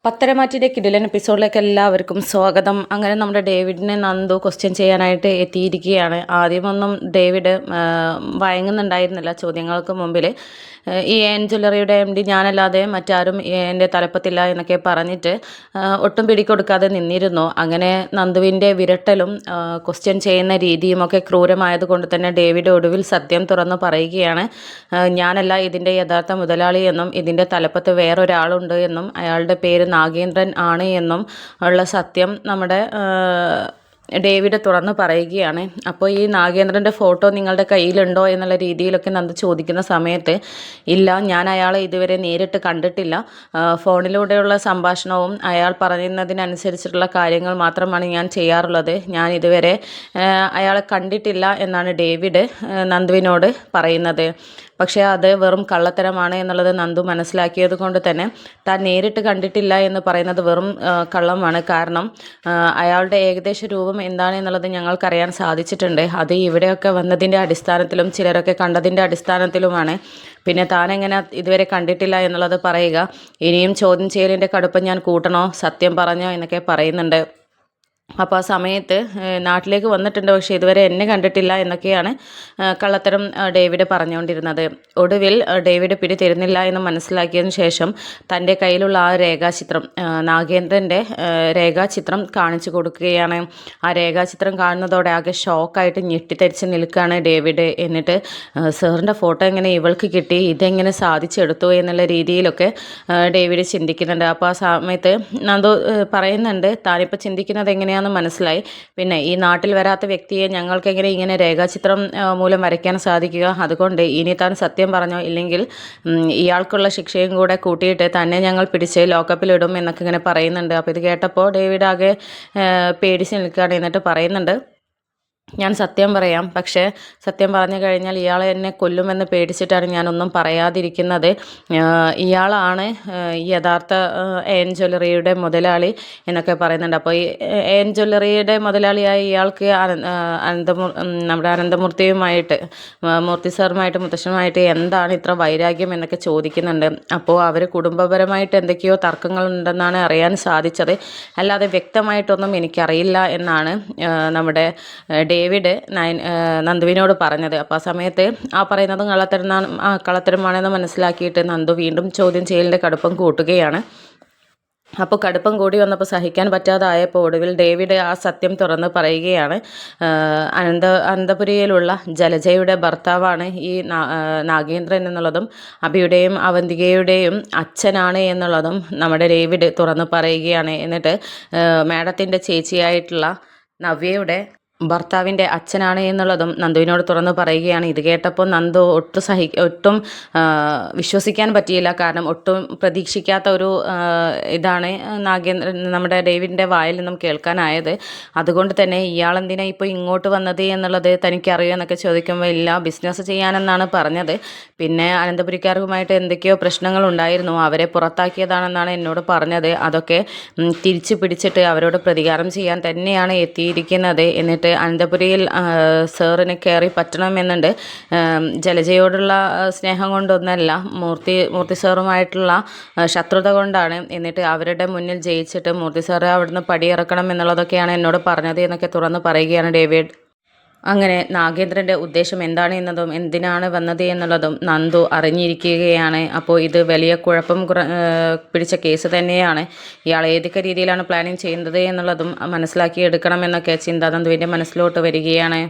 പത്തരമാറ്റിൻ്റെ കിടിലൻ എപ്പിസോഡിലേക്ക് എല്ലാവർക്കും സ്വാഗതം. അങ്ങനെ നമ്മുടെ ഡേവിഡിനെ നന്ദു ക്വസ്റ്റ്യൻ ചെയ്യാനായിട്ട് എത്തിയിരിക്കുകയാണ്. ആദ്യമൊന്നും ഡേവിഡ് വഴങ്ങുന്നുണ്ടായിരുന്നില്ല ചോദ്യങ്ങൾക്ക് മുമ്പിൽ. ഈ ജ്വല്ലറിയുടെ MD ഞാനല്ലാതെ മറ്റാരും എൻ്റെ തലപ്പത്തില്ല എന്നൊക്കെ പറഞ്ഞിട്ട് ഒട്ടും പിടിക്കൊടുക്കാതെ നിന്നിരുന്നു. അങ്ങനെ നന്ദുവിൻ്റെ വിരട്ടലും ക്വസ്റ്റ്യൻ ചെയ്യുന്ന രീതിയുമൊക്കെ ക്രൂരമായതുകൊണ്ട് തന്നെ ഡേവിഡ് ഒടുവിൽ സത്യം തുറന്ന് പറയുകയാണ്. ഞാനല്ല ഇതിൻ്റെ യഥാർത്ഥ മുതലാളി എന്നും ഇതിൻ്റെ തലപ്പത്ത് വേറൊരാളുണ്ട് എന്നും അയാളുടെ പേര് നാഗേന്ദ്രൻ ആണ് എന്നും ഉള്ള സത്യം നമ്മുടെ ഡേവിഡ് തുറന്ന് പറയുകയാണ്. അപ്പോൾ ഈ നാഗേന്ദ്രൻ്റെ ഫോട്ടോ നിങ്ങളുടെ കയ്യിലുണ്ടോ എന്നുള്ള രീതിയിലൊക്കെ നന്ദു ചോദിക്കുന്ന സമയത്ത് ഇല്ല, ഞാൻ അയാളെ ഇതുവരെ നേരിട്ട് കണ്ടിട്ടില്ല, ഫോണിലൂടെയുള്ള സംഭാഷണവും അയാൾ പറയുന്നതിനനുസരിച്ചിട്ടുള്ള കാര്യങ്ങൾ മാത്രമാണ് ഞാൻ ചെയ്യാറുള്ളത്, ഞാൻ ഇതുവരെ അയാളെ കണ്ടിട്ടില്ല എന്നാണ് ഡേവിഡ് നന്ദുവിനോട് പറയുന്നത്. പക്ഷേ അത് വെറും കള്ളത്തരമാണ് എന്നുള്ളത് നന്ദു മനസ്സിലാക്കിയത് കൊണ്ട് തന്നെ താൻ നേരിട്ട് കണ്ടിട്ടില്ല എന്ന് പറയുന്നത് വെറും കള്ളമാണ്. കാരണം അയാളുടെ ഏകദേശ രൂപം എന്താണ് എന്നുള്ളത് ഞങ്ങൾക്കറിയാൻ സാധിച്ചിട്ടുണ്ട്. അത് ഇവിടെയൊക്കെ വന്നതിൻ്റെ അടിസ്ഥാനത്തിലും ചിലരൊക്കെ കണ്ടതിൻ്റെ അടിസ്ഥാനത്തിലുമാണ്. പിന്നെ താൻ എങ്ങനെ ഇതുവരെ കണ്ടിട്ടില്ല എന്നുള്ളത് പറയുക? ഇനിയും ചോദ്യം ചെയ്യലിൻ്റെ കടുപ്പം ഞാൻ കൂട്ടണോ, സത്യം പറഞ്ഞോ എന്നൊക്കെ പറയുന്നുണ്ട്. അപ്പോൾ ആ സമയത്ത് നാട്ടിലേക്ക് വന്നിട്ടുണ്ട്, പക്ഷേ ഇതുവരെ എന്നെ കണ്ടിട്ടില്ല എന്നൊക്കെയാണ് കള്ളത്തരം ഡേവിഡ് പറഞ്ഞുകൊണ്ടിരുന്നത്. ഒടുവിൽ ഡേവിഡ് പിടി തരുന്നില്ല എന്ന് മനസ്സിലാക്കിയതിന് ശേഷം തൻ്റെ കയ്യിലുള്ള ആ രേഖാചിത്രം, നാഗേന്ദ്രൻ്റെ രേഖാചിത്രം കാണിച്ചു കൊടുക്കുകയാണ്. ആ രേഖാചിത്രം കാണുന്നതോടെ ആകെ ഷോക്കായിട്ട് ഞെട്ടിത്തരിച്ച് നിൽക്കുകയാണ് ഡേവിഡ്. എന്നിട്ട് സാറിൻ്റെ ഫോട്ടോ എങ്ങനെ ഇവൾക്ക് കിട്ടി, ഇതെങ്ങനെ സാധിച്ചെടുത്തു എന്നുള്ള രീതിയിലൊക്കെ ഡേവിഡ് ചിന്തിക്കുന്നുണ്ട്. അപ്പോൾ ആ സമയത്ത് നന്ദു പറയുന്നുണ്ട്, താനിപ്പോൾ ചിന്തിക്കുന്നത് എങ്ങനെയാണ് മനസ്സിലായി, പിന്നെ ഈ നാട്ടിൽ വരാത്ത വ്യക്തിയെ ഞങ്ങൾക്ക് എങ്ങനെ ഇങ്ങനെ രേഖാചിത്രം മൂലം വരയ്ക്കാൻ സാധിക്കുക? അതുകൊണ്ട് ഇനി താൻ സത്യം പറഞ്ഞോ, ഇല്ലെങ്കിൽ ഇയാൾക്കുള്ള ശിക്ഷയും കൂടെ കൂട്ടിയിട്ട് തന്നെ ഞങ്ങൾ പിടിച്ച് ലോക്കപ്പിലിടും എന്നൊക്കെ ഇങ്ങനെ പറയുന്നുണ്ട്. അപ്പോൾ ഇത് കേട്ടപ്പോൾ ഡേവിഡ് ആകെ പേടിച്ച് നിൽക്കുകയാണ്. എന്നിട്ട് പറയുന്നുണ്ട്, ഞാൻ സത്യം പറയാം, പക്ഷേ സത്യം പറഞ്ഞു കഴിഞ്ഞാൽ ഇയാൾ എന്നെ കൊല്ലുമെന്ന് പേടിച്ചിട്ടാണ് ഞാനൊന്നും പറയാതിരിക്കുന്നത്. ഇയാളാണ് യഥാർത്ഥ ജ്വല്ലറിയുടെ മുതലാളി എന്നൊക്കെ പറയുന്നുണ്ട്. അപ്പോൾ ഈ ജ്വല്ലറിയുടെ മുതലാളിയായ ഇയാൾക്ക് നമ്മുടെ അനന്തമൂർത്തിയുമായിട്ട്, മൂർത്തി സാറുമായിട്ട്, മുത്തശ്ശനുമായിട്ട് എന്താണ് ഇത്ര വൈരാഗ്യം എന്നൊക്കെ ചോദിക്കുന്നുണ്ട്. അപ്പോൾ അവർ കുടുംബപരമായിട്ട് എന്തൊക്കെയോ തർക്കങ്ങളുണ്ടെന്നാണ് അറിയാൻ സാധിച്ചത്, അല്ലാതെ വ്യക്തമായിട്ടൊന്നും എനിക്കറിയില്ല എന്നാണ് നമ്മുടെ ഡേവിഡ് നന്ദുവിനോട് പറഞ്ഞത്. അപ്പോൾ ആ സമയത്ത് ആ പറയുന്നത് കള്ളത്തരമാണെന്ന് മനസ്സിലാക്കിയിട്ട് നന്ദു വീണ്ടും ചോദ്യം ചെയ്യലിൻ്റെ കടുപ്പം കൂട്ടുകയാണ്. അപ്പോൾ കടുപ്പം കൂടി വന്നപ്പോൾ സഹിക്കാൻ പറ്റാതായപ്പോൾ ഒടുവിൽ ഡേവിഡ് ആ സത്യം തുറന്ന് പറയുകയാണ്. അനന്തപുരിയിലുള്ള ജലജയുടെ ഭർത്താവാണ് ഈ നാഗേന്ദ്രൻ എന്നുള്ളതും അഭിയുടെയും അവന്തികയുടെയും അച്ഛനാണ് എന്നുള്ളതും നമ്മുടെ ഡേവിഡ് തുറന്ന് പറയുകയാണ്. എന്നിട്ട് മാഡത്തിൻ്റെ ചേച്ചിയായിട്ടുള്ള നവ്യയുടെ ഭർത്താവിൻ്റെ അച്ഛനാണ് എന്നുള്ളതും നന്ദുവിനോട് തുറന്നു പറയുകയാണ്. ഇത് കേട്ടപ്പോൾ നന്ദു ഒട്ടും വിശ്വസിക്കാൻ പറ്റിയില്ല. കാരണം ഒട്ടും പ്രതീക്ഷിക്കാത്ത ഒരു ഇതാണ് നമ്മുടെ ഡേവിഡിൻ്റെ വായിൽ നിന്നും കേൾക്കാനായത്. അതുകൊണ്ട് തന്നെ ഇയാളെന്തിനാ ഇപ്പോൾ ഇങ്ങോട്ട് വന്നത് എന്നുള്ളത് തനിക്കറിയോ എന്നൊക്കെ ചോദിക്കുമ്പോൾ ഇല്ല, ബിസിനസ് ചെയ്യാനെന്നാണ് പറഞ്ഞത്. പിന്നെ അനന്തപുരിക്കാർക്കുമായിട്ട് എന്തൊക്കെയോ പ്രശ്നങ്ങളുണ്ടായിരുന്നു, അവരെ പുറത്താക്കിയതാണെന്നാണ് എന്നോട് പറഞ്ഞത്. അതൊക്കെ തിരിച്ചു പിടിച്ചിട്ട് അവരോട് പ്രതികാരം ചെയ്യാൻ തന്നെയാണ് എത്തിയിരിക്കുന്നത്. എന്നിട്ട് അനന്തപുരിയിൽ സാറിന് കയറി പറ്റണമെന്നുണ്ട്. ജലജയോടുള്ള സ്നേഹം കൊണ്ടൊന്നല്ല, മൂർത്തി സാറുമായിട്ടുള്ള ശത്രുത കൊണ്ടാണ്. എന്നിട്ട് അവരുടെ മുന്നിൽ ജയിച്ചിട്ട് മൂർത്തി സാറ് അവിടുന്ന് പടിയിറക്കണം എന്നുള്ളതൊക്കെയാണ് എന്നോട് പറഞ്ഞത് എന്നൊക്കെ തുറന്ന് പറയുകയാണ് ഡേവിഡ്. അങ്ങനെ നാഗേന്ദ്രൻ്റെ ഉദ്ദേശം എന്താണ് എന്നതും എന്തിനാണ് വന്നത് എന്നുള്ളതും നന്ദു അറിഞ്ഞിരിക്കുകയാണ്. അപ്പോൾ ഇത് വലിയ കുഴപ്പം പിടിച്ച കേസ് തന്നെയാണ്. ഇയാൾ ഏതൊക്കെ രീതിയിലാണ് പ്ലാനിങ് ചെയ്യുന്നത് എന്നുള്ളതും മനസ്സിലാക്കി എടുക്കണമെന്നൊക്കെ ചിന്ത നന്ദുവിൻ്റെ മനസ്സിലോട്ട് വരികയാണ്.